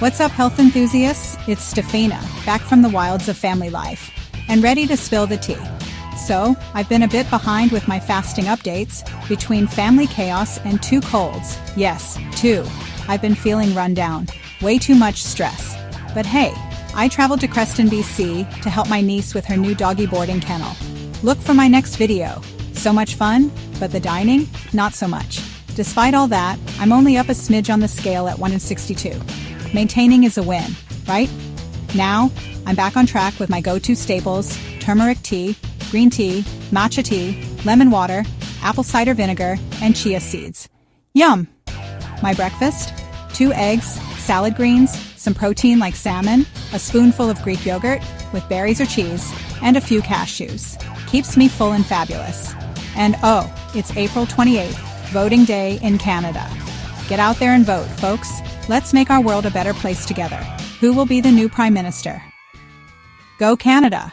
What's up, health enthusiasts? It's Stefina, back from the wilds of family life, and ready to spill the tea. So, I've been a bit behind with my fasting updates, between family chaos and 2 colds. Yes, 2. I've been feeling run down, way too much stress. But hey, I traveled to Creston, BC to help my niece with her new doggy boarding kennel. Look for my next video. So much fun, but the dining, not so much. Despite all that, I'm only up a smidge on the scale at 162. Maintaining is a win, right? Now, I'm back on track with my go-to staples: turmeric tea, green tea, matcha tea, lemon water, apple cider vinegar, and chia seeds. Yum! My breakfast: 2 eggs, salad greens, some protein like salmon, a spoonful of Greek yogurt with berries or cheese, and a few cashews. Keeps me full and fabulous. And oh, it's April 28th, voting day in Canada. Get out there and vote, folks. Let's make our world a better place together. Who will be the new Prime Minister? Go Canada!